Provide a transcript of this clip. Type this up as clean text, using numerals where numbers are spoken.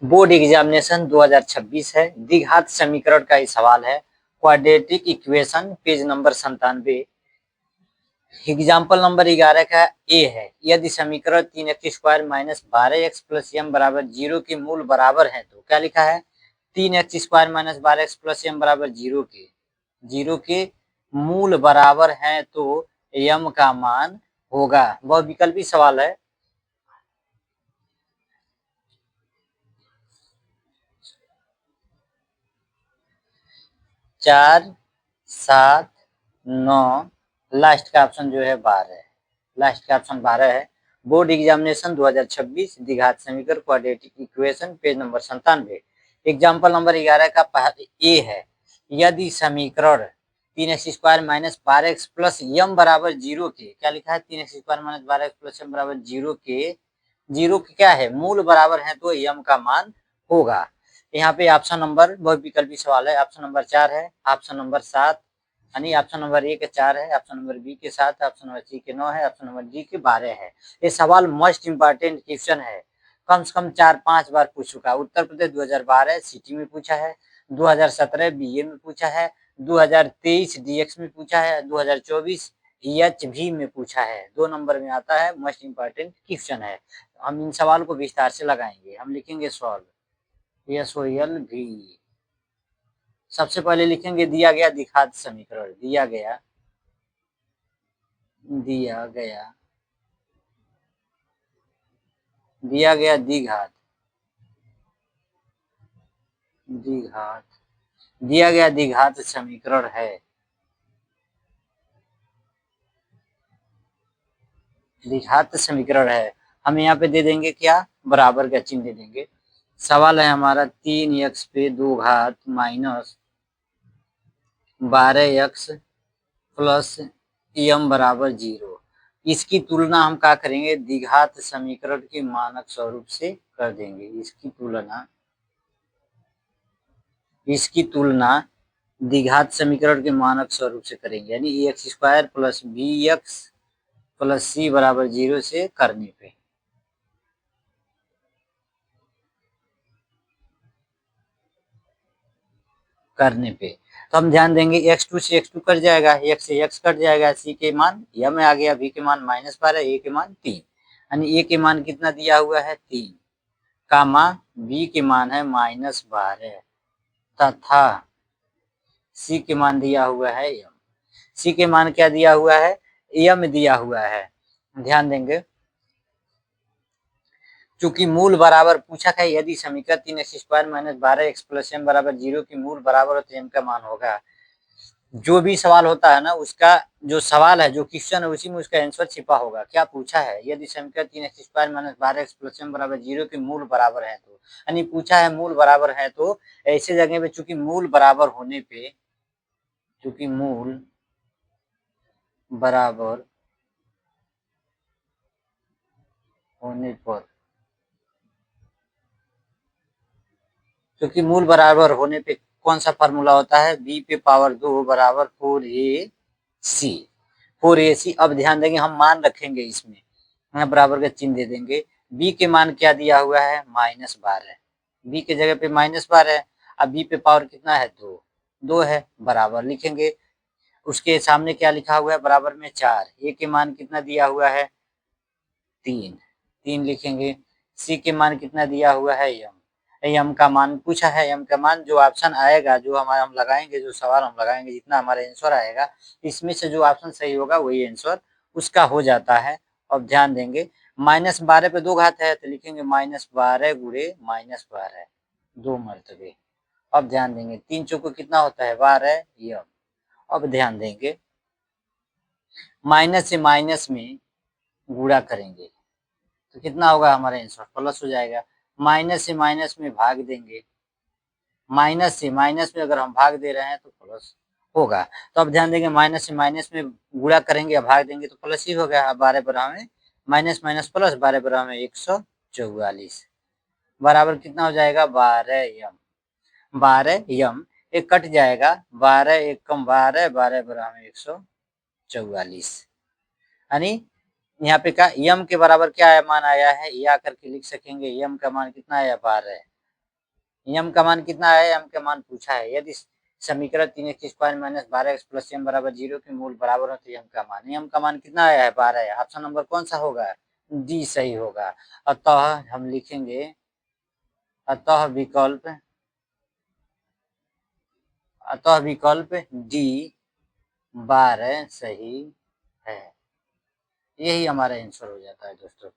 Board examination 2026 है। द्विघात समीकरण का ही सवाल है। Quadratic equation page number 97। Example number 11 का ए है। यदि समीकरण 3x² minus 12x plus m बराबर 0 के मूल बराबर है तो क्या लिखा है? 3x² minus 12x plus m बराबर 0 के मूल बराबर है तो m का मान होगा। वह विकल्पी सवाल है। चार, 7, 9, लास्ट का ऑप्शन जो है 12 है। लास्ट का ऑप्शन 12 है। बोर्ड एग्जामिनेशन 2026 द्विघात समीकरण quadratic equation page number 97। Example number 11 का ए है। यदि समीकरण 3x² minus 12x plus m बराबर 0 के, क्या लिखा है? 3x² minus 12x plus m बराबर 0 के क्या है? मूल बराबर है तो m का मान होगा। यहाँ पे ऑप्शन नंबर बहुत विकल्पी सवाल है। ऑप्शन नंबर 4 है, ऑप्शन नंबर 7, यानी ऑप्शन नंबर ए के 4 है, ऑप्शन नंबर बी के 7, ऑप्शन नंबर सी के 9 है, ऑप्शन नंबर डी के 12 है। ये सवाल मोस्ट इंपॉर्टेंट क्वेश्चन है। कम से कम 4-5 बार पूछ चुका। उत्तर प्रदेश 2012 सिटी में पूछा है, 2017 बीए में पूछा है, 2023 डीएक्स में पूछा है, 2024 एचवी में पूछा है। 2 नंबर में आता है, मोस्ट इंपॉर्टेंट क्वेश्चन है। हम इन सवाल को विस्तार से लगाएंगे। हम लिखेंगे सॉल्व SOL भी। सबसे पहले लिखेंगे दिया गया द्विघात समीकरण। दिया गया द्विघात दिया गया द्विघात समीकरण है। द्विघात समीकरण है। हम यहाँ पे दे देंगे क्या? बराबर का चिन्ह दे देंगे। सवाल है हमारा 3x पे 2 घात माइनस 12x प्लस m बराबर 0। इसकी तुलना हम क्या करेंगे? द्विघात समीकरण के मानक स्वरूप से कर देंगे। इसकी तुलना द्विघात समीकरण के मानक स्वरूप से करेंगे, यानी ax² plus bx plus c बराबर 0 से करने पे तो हम ध्यान देंगे x2 से x2 कट जाएगा, x से x कट जाएगा, c के मान m आ गया, b के मान -12, a के मान 3, यानी a के मान कितना दिया हुआ है? 3, कामा b के मान है -12 तथा c के मान दिया हुआ है m। c के मान क्या दिया हुआ है? m दिया हुआ है। ध्यान देंगे चूंकि मूल बराबर पूछा है। यदि समीकरण 3x² minus 12x plus m बराबर 0 की मूल बराबर हो तो m का मान होगा। जो भी सवाल होता है ना, उसका जो सवाल है, जो क्वेश्चन है, उसी में उसका आंसर छिपा होगा। क्या पूछा है? यदि समीकरण 3x² minus 12x plus m बराबर 0 के मूल बराबर है तो, यानी पूछा है मूल बराबर है तो ऐसे जगह पे चूंकि मूल बराबर होने पे क्योंकि मूल बराबर होने पे कौन सा फार्मूला होता है? b पे पावर 2 बराबर 4ac। अब ध्यान देंगे, हम मान रखेंगे इसमें, यहाँ बराबर का चिन्ह दे देंगे। b के मान क्या दिया हुआ है? -12। b के जगह पे -12 है। अब b पे पावर कितना है? 2 है, बराबर लिखेंगे। उसके सामने क्या लिखा हुआ है? बराबर में 4। a के मान कितना दिया हुआ है? 3 लिखेंगे। c के मान कितना दिया हुआ है? m का मान पूछा है। m का मान जो ऑप्शन आएगा, जो हमारा हम लगाएंगे, जो सवाल हम लगाएंगे, जितना हमारा आंसर आएगा, इसमें से जो ऑप्शन सही होगा वही आंसर उसका हो जाता है। अब ध्यान देंगे, -12 पे 2 घात है तो लिखेंगे -12 गुणे -12, 2 मरतबे। अब ध्यान देंगे 3 चौको कितना होता है? 12 m। अब ध्यान देंगे माइनस से माइनस में गुणा करेंगे तो कितना होगा? हमारा आंसर प्लस हो जाएगा। माइनस से माइनस में भाग देंगे, माइनस से माइनस में अगर हम भाग दे रहे हैं तो प्लस होगा। तो अब ध्यान देंगे माइनस से माइनस में गुणा करेंगे या भाग देंगे तो प्लस ही होगा। अब 12 बराबर में माइनस माइनस प्लस, 12 बराबर में 144 बराबर कितना हो जाएगा? 12 m। एक कट जाएगा, 12 एक कम 12, 12 बराबर में 144, यानी यहाँ पे का m के बराबर क्या मान आया है? या करके लिख सकेंगे। m का मान कितना आया? 12। यम का मान कितना है, यम का मान पूछा है। यदि समीकरण 3x² माइनस 12x प्लस यम बराबर 0 के मूल बराबर हो तो यम का मान कितना आया है, 12 है। ऑप्शन नंबर कौन सा होगा, डी सही होगा। अतः हम लिखेंगे, अतः विकल्प डी 12 सही है। यही हमारा आंसर हो जाता है दोस्तों।